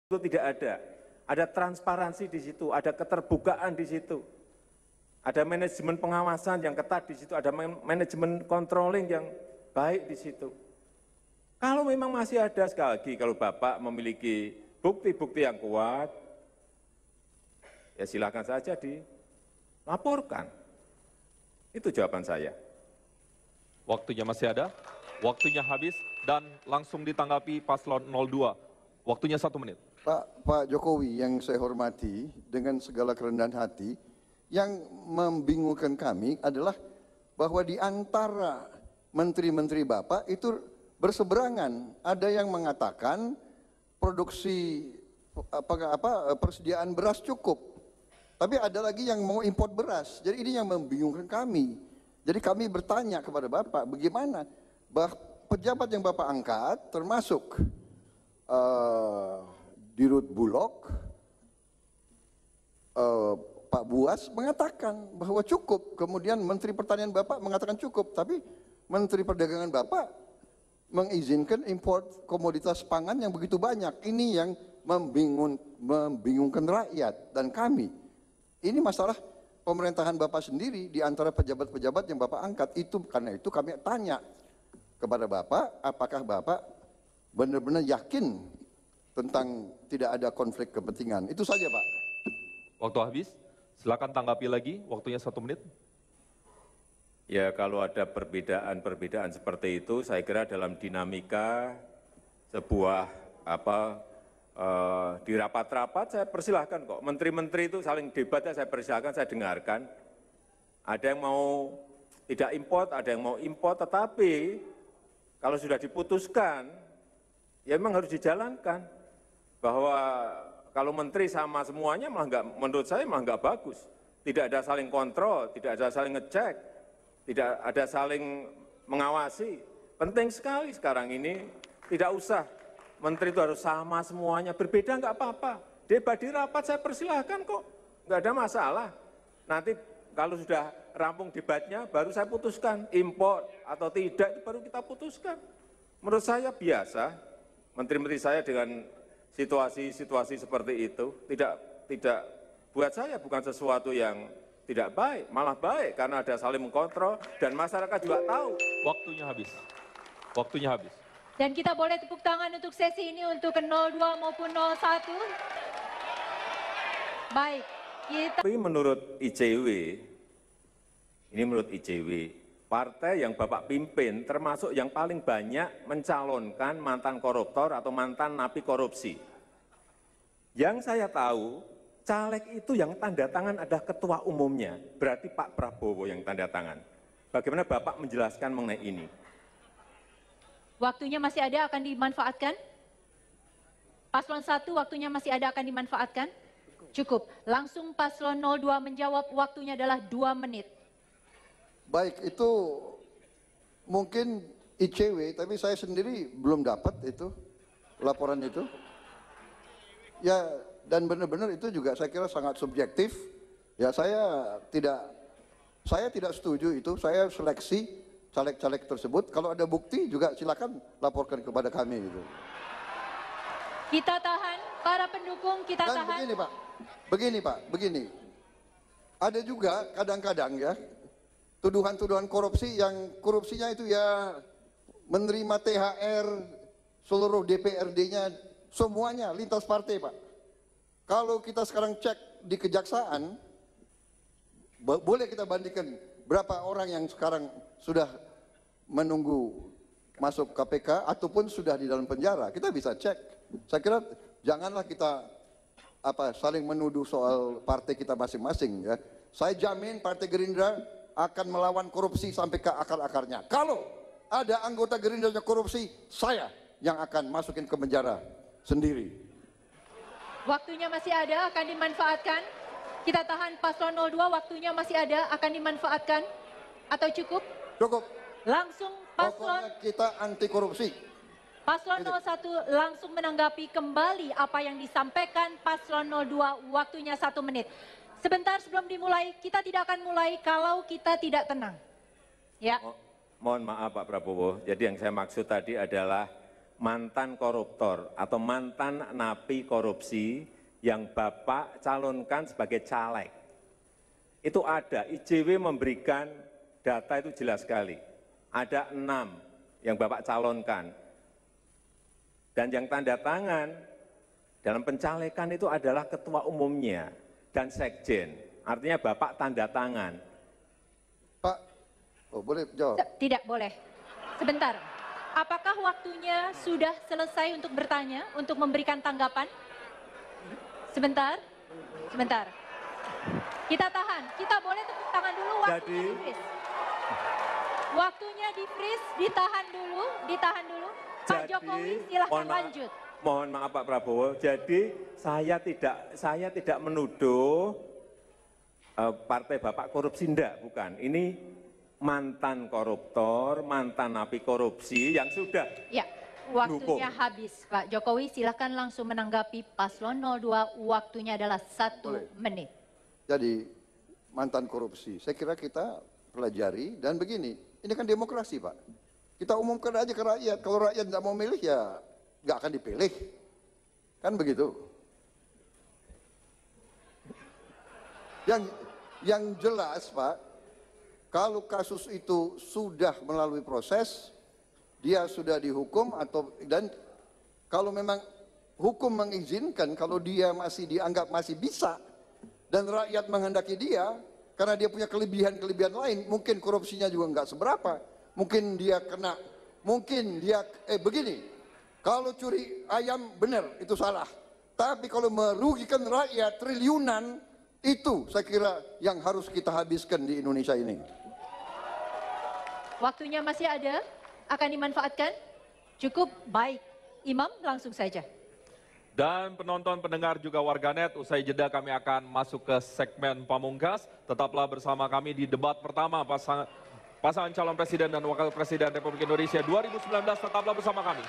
itu tidak ada. Ada transparansi di situ, ada keterbukaan di situ. Ada manajemen pengawasan yang ketat di situ, ada manajemen controlling yang baik di situ. Kalau memang masih ada, sekali lagi, kalau Bapak memiliki bukti-bukti yang kuat, ya silakan saja dilaporkan. Itu jawaban saya. Waktunya masih ada, waktunya habis, dan langsung ditanggapi Paslon 02. Waktunya 1 menit. Pak Jokowi yang saya hormati, dengan segala kerendahan hati, yang membingungkan kami adalah bahwa di antara menteri-menteri Bapak itu berseberangan. Ada yang mengatakan produksi persediaan beras cukup, tapi ada lagi yang mau import beras. Jadi ini yang membingungkan kami. Jadi kami bertanya kepada Bapak, bagaimana pejabat yang Bapak angkat, termasuk Dirut Bulog, Pak Buas mengatakan bahwa cukup. Kemudian Menteri Pertanian Bapak mengatakan cukup, tapi Menteri Perdagangan Bapak mengizinkan import komoditas pangan yang begitu banyak. Ini yang membingungkan rakyat dan kami. Ini masalah pemerintahan Bapak sendiri di antara pejabat-pejabat yang Bapak angkat. Karena itu kami tanya kepada Bapak, apakah Bapak benar-benar yakin tentang tidak ada konflik kepentingan. Itu saja, Pak. Waktu habis, silakan tanggapi lagi, waktunya 1 menit. Ya, kalau ada perbedaan-perbedaan seperti itu, saya kira dalam dinamika sebuah di rapat-rapat saya persilahkan kok. Menteri-menteri itu saling debat, saya persilahkan, saya dengarkan. Ada yang mau tidak import, ada yang mau import, tetapi kalau sudah diputuskan, ya memang harus dijalankan. Bahwa kalau menteri sama semuanya malah menurut saya malah nggak bagus. Tidak ada saling kontrol, tidak ada saling ngecek, tidak ada saling mengawasi. Penting sekali sekarang ini, tidak usah menteri itu harus sama semuanya, berbeda nggak apa-apa. Debat di rapat saya persilahkan kok, nggak ada masalah. Nanti kalau sudah rampung debatnya, baru saya putuskan, import atau tidak, itu baru kita putuskan. Menurut saya biasa, menteri-menteri saya dengan situasi-situasi seperti itu, tidak buat saya bukan sesuatu yang tidak baik, malah baik karena ada saling mengkontrol dan masyarakat juga tahu. Waktunya habis. Waktunya habis. Dan kita boleh tepuk tangan untuk sesi ini untuk 02 maupun 01. Baik, kita... Tapi menurut ICW, ini menurut ICW, partai yang Bapak pimpin termasuk yang paling banyak mencalonkan mantan koruptor atau mantan napi korupsi. Yang saya tahu, caleg itu yang tanda tangan ada ketua umumnya, berarti Pak Prabowo yang tanda tangan. Bagaimana Bapak menjelaskan mengenai ini? Waktunya masih ada, akan dimanfaatkan? Paslon 1, waktunya masih ada, akan dimanfaatkan? Cukup. Langsung Paslon 02 menjawab, waktunya adalah 2 menit. Baik, itu mungkin ICW, tapi saya sendiri belum dapat itu, laporan itu. Ya, dan benar-benar itu juga saya kira sangat subjektif. Ya, saya tidak setuju itu. Saya seleksi caleg-caleg tersebut. Kalau ada bukti juga silakan laporkan kepada kami gitu. Kita tahan, para pendukung kita Dan tahan. begini Pak. Ada juga kadang-kadang ya tuduhan-tuduhan korupsi yang korupsinya itu ya menerima THR seluruh DPRD-nya semuanya lintas partai, Pak. Kalau kita sekarang cek di kejaksaan, boleh kita bandingkan berapa orang yang sekarang sudah menunggu masuk KPK ataupun sudah di dalam penjara. Kita bisa cek. Saya kira janganlah kita saling menuduh soal partai kita masing-masing ya. Saya jamin Partai Gerindra akan melawan korupsi sampai ke akar-akarnya. Kalau ada anggota Gerindra yang korupsi, saya yang akan masukin ke penjara sendiri. Waktunya masih ada, akan dimanfaatkan. Kita tahan Paslon 02, waktunya masih ada, akan dimanfaatkan. Atau cukup? Cukup. Langsung Paslon... Pokoknya kita anti korupsi. Paslon 01 langsung menanggapi kembali apa yang disampaikan Paslon 02, waktunya 1 menit. Sebentar sebelum dimulai, kita tidak akan mulai kalau kita tidak tenang. Ya. Mohon maaf Pak Prabowo, jadi yang saya maksud tadi adalah mantan koruptor atau mantan napi korupsi yang Bapak calonkan sebagai caleg. Itu ada, IJW memberikan data itu jelas sekali. Ada 6 yang Bapak calonkan. Dan yang tanda tangan dalam pencalekan itu adalah ketua umumnya dan sekjen. Artinya Bapak tanda tangan. Pak, oh boleh jawab? Tidak boleh. Sebentar. Apakah waktunya sudah selesai untuk bertanya, untuk memberikan tanggapan? Sebentar. Sebentar. Kita tahan. Kita boleh tepuk tangan dulu, waktunya di-freeze. Waktunya di-freeze, ditahan dulu, ditahan dulu. Pak Jokowi silahkan lanjut. Mohon maaf Pak Prabowo, jadi saya tidak menuduh partai Bapak korupsi, enggak, bukan. Ini mantan koruptor, mantan napi korupsi yang sudah Ya, waktunya habis. Pak Jokowi silakan langsung menanggapi paslon 02, waktunya adalah 1 menit. Jadi mantan korupsi, saya kira kita pelajari dan begini, ini kan demokrasi Pak. Kita umumkan aja ke rakyat, kalau rakyat tidak mau milih ya nggak akan dipilih. Kan begitu. Yang jelas Pak, kalau kasus itu sudah melalui proses, dia sudah dihukum dan kalau memang hukum mengizinkan, kalau dia masih dianggap masih bisa dan rakyat menghendaki dia, karena dia punya kelebihan-kelebihan lain, mungkin korupsinya juga nggak seberapa, mungkin dia kena, mungkin dia begini, kalau curi ayam benar itu salah, tapi kalau merugikan rakyat triliunan, itu saya kira yang harus kita habiskan di Indonesia ini. Waktunya masih ada, akan dimanfaatkan. Cukup baik. Imam, langsung saja. Dan penonton, pendengar juga warganet, usai jeda kami akan masuk ke segmen pamungkas. Tetaplah bersama kami di debat pertama pasangan calon presiden dan wakil presiden Republik Indonesia 2019. Tetaplah bersama kami.